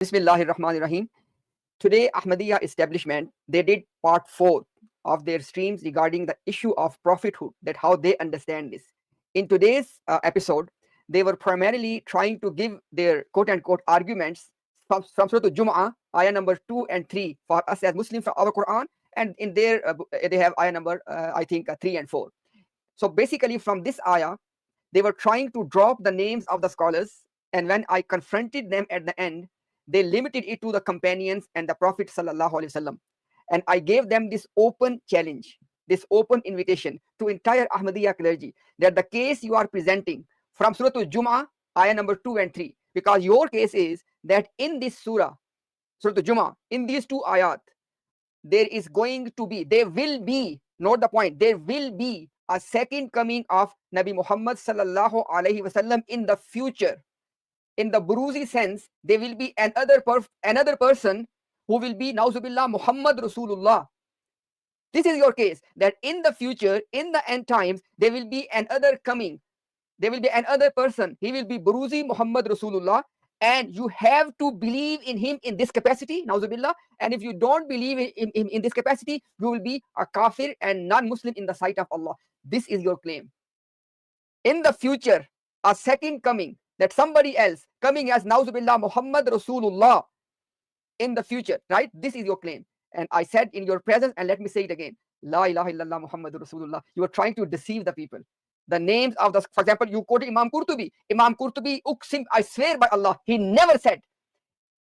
Bismillahir Rahmanir Rahim. Today, Ahmadiyya establishment, they did part 4 of their streams regarding the issue of prophethood, that how they understand this. In today's episode, they were primarily trying to give their quote-unquote arguments from Surah Al-Jum'ah, ayah number 2 and 3 for us as Muslims from our Quran, and in their, they have ayah number, I think, 3 and 4. So basically from this ayah, they were trying to drop the names of the scholars, and when I confronted them at the end, they limited it to the companions and the Prophet sallallahu alaihi wasallam. And I gave them this open challenge, this open invitation to entire Ahmadiyya clergy, that the case you are presenting from Surah Al-Jum'ah, ayah number 2 and 3, because your case is that in this surah, Surah Al-Jum'ah, in these two ayat, there will be, note the point, there will be a second coming of Nabi Muhammad sallallahu alaihi wasallam in the future. In the Buruzi sense, there will be another person who will be Nauzubillah Muhammad Rasulullah. This is your case, that in the future, in the end times, there will be another coming. There will be another person. He will be Buruzi Muhammad Rasulullah, and you have to believe in him in this capacity, Nauzubillah. And if you don't believe in this capacity, you will be a kafir and non-Muslim in the sight of Allah. This is your claim. In the future, a second coming, that somebody else coming as Nauzubillah Muhammad Rasulullah in the future, right? This is your claim. And I said in your presence, and let me say it again, La ilaha illallah Muhammad Rasulullah. You are trying to deceive the people. The names of the, for example, you quoted Imam Qurtubi. Imam Qurtubi, Uqsim, I swear by Allah, he never said.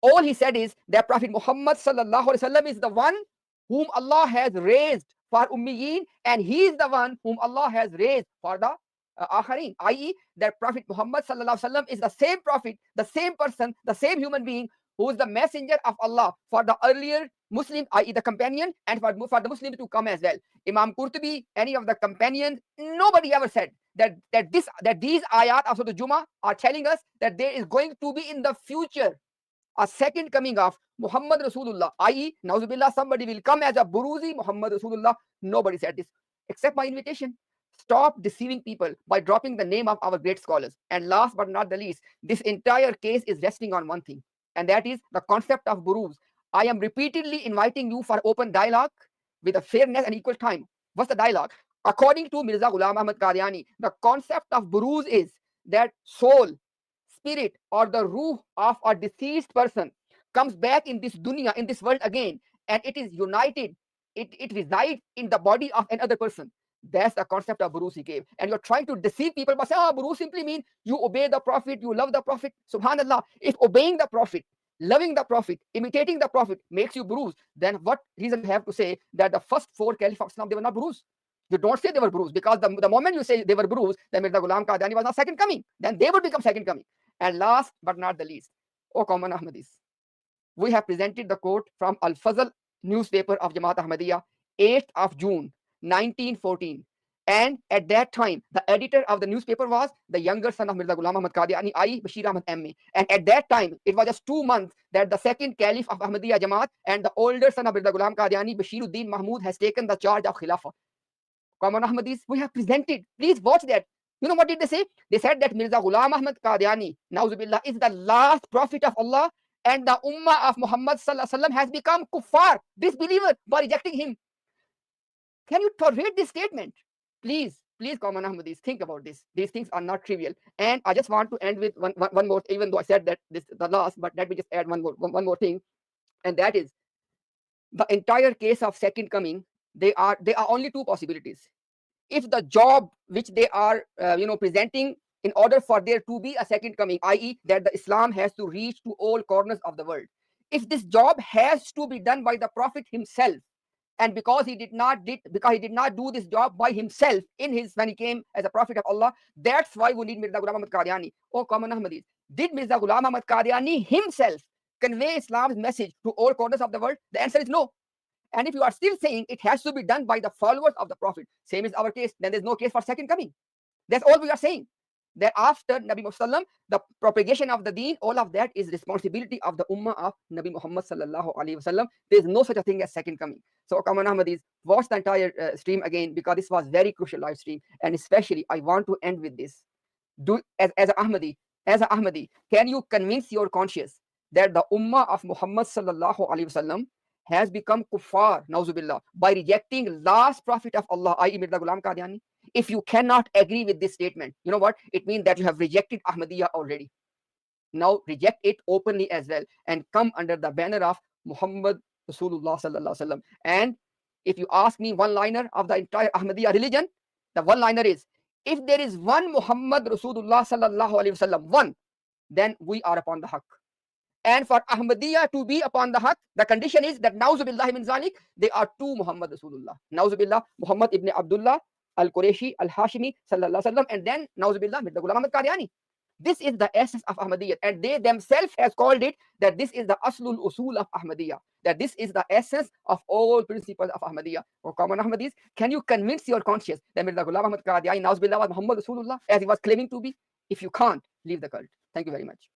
All he said is that Prophet Muhammad sallallahu alaihi wasallam is the one whom Allah has raised for Ummiyeen, and he is the one whom Allah has raised for the Akharin, i.e. that Prophet Muhammad sallallahu alaihi wasallam is the same prophet, the same person, the same human being who is the messenger of Allah for the earlier Muslim, i.e. the companion, and for the Muslims to come as well. Imam Qurtubi, any of the companions, nobody ever said that these ayat of Surah Al-Jum'ah are telling us that there is going to be in the future a second coming of Muhammad Rasulullah, i.e. Nauzubillah, somebody will come as a Buruzi Muhammad Rasulullah. Nobody said this except my invitation. Stop deceiving people by dropping the name of our great scholars. And last but not the least, this entire case is resting on one thing, and that is the concept of Buruz. I am repeatedly inviting you for open dialogue with a fairness and equal time. What's the dialogue? According to Mirza Ghulam Ahmad Qadiani, the concept of Buruz is that soul, spirit, or the ruh of a deceased person comes back in this dunya, in this world again, and it is united. It resides in the body of another person. That's the concept of Buruz he gave. And you're trying to deceive people by saying, Buruz simply means you obey the Prophet, you love the Prophet. Subhanallah, if obeying the Prophet, loving the Prophet, imitating the Prophet makes you Buruz, then what reason you have to say that the first 4 Caliphs of Islam, they were not Buruz? You don't say they were Buruz, because the moment you say they were Buruz, then Mirza Ghulam Qadiani was not second coming. Then they would become second coming. And last but not the least, O common Ahmadis, we have presented the quote from Al-Fazl newspaper of Jamaat Ahmadiyya, 8th of June, 1914. And at that time, the editor of the newspaper was the younger son of Mirza Ghulam Ahmad Qadiani, i.e. Bashir Ahmad M.A. And at that time, it was just 2 months that the second caliph of Ahmadiyya Jamaat and the older son of Mirza Ghulam Qadiani, Bashiruddin Mahmud, has taken the charge of Khilafah. Common Ahmadis, we have presented. Please watch that. You know what did they say? They said that Mirza Ghulam Ahmad Qadiani, Nauzubillah, is the last prophet of Allah, and the ummah of Muhammad sallallahu alaihi wasallam has become kuffar, disbeliever, by rejecting him. Can you tolerate this statement? Please, common Ahmadis, think about this. These things are not trivial. And I just want to end with one more, even though I said that this is the last, but let me just add one more thing. And that is the entire case of second coming. There are only 2 possibilities. If the job which they are presenting in order for there to be a second coming, i.e. that the Islam has to reach to all corners of the world, if this job has to be done by the Prophet himself, and because he did not do this job by himself when he came as a prophet of Allah, that's why we need Mirza Ghulam Ahmad Qadiani. Oh common Ahmadis, did Mirza Ghulam Ahmad Qadiani himself convey Islam's message to all corners of the world? The answer is no. And if you are still saying it has to be done by the followers of the Prophet, same is our case, then there's no case for second coming. That's all we are saying. That after Nabi Muhammad, the propagation of the deen, all of that is responsibility of the ummah of Nabi Muhammad sallallahu alaihi wasallam. There's no such a thing as second coming. So common Ahmadis, watch the entire stream again, because this was very crucial live stream. And especially I want to end with this. As an Ahmadi, can you convince your conscience that the ummah of Muhammad sallallahu alaihi wasallam has become kuffar, nauzubillah, by rejecting last prophet of Allah, i.e. Mirza Ghulam Qadiani. If you cannot agree with this statement, you know what? It means that you have rejected Ahmadiyya already. Now reject it openly as well and come under the banner of Muhammad Rasulullah sallallahu alaihi wasallam. And if you ask me one liner of the entire Ahmadiyya religion, the one liner is, if there is one Muhammad Rasulullah sallallahu alaihi wasallam, one, then we are upon the haqq. And for Ahmadiyya to be upon the haqq, the condition is that nauzubillah min zalik, they are two Muhammad Rasulullah. Nauzubillah, Muhammad ibn Abdullah al-Qurayshi al-Hashimi sallallahu alaihi wasallam, and then nauzubillah Mirza Ghulam Ahmad Qadiani. This is the essence of Ahmadiyya, and they themselves has called it that this is the aslul usul of Ahmadiyya, that this is the essence of all principles of Ahmadiyya. Or common Ahmadis, can you convince your conscience that Mirza Ghulam Ahmad Qadiani nauzubillah was Muhammad Rasulullah as he was claiming to be? If you can't, leave the cult. Thank you very much.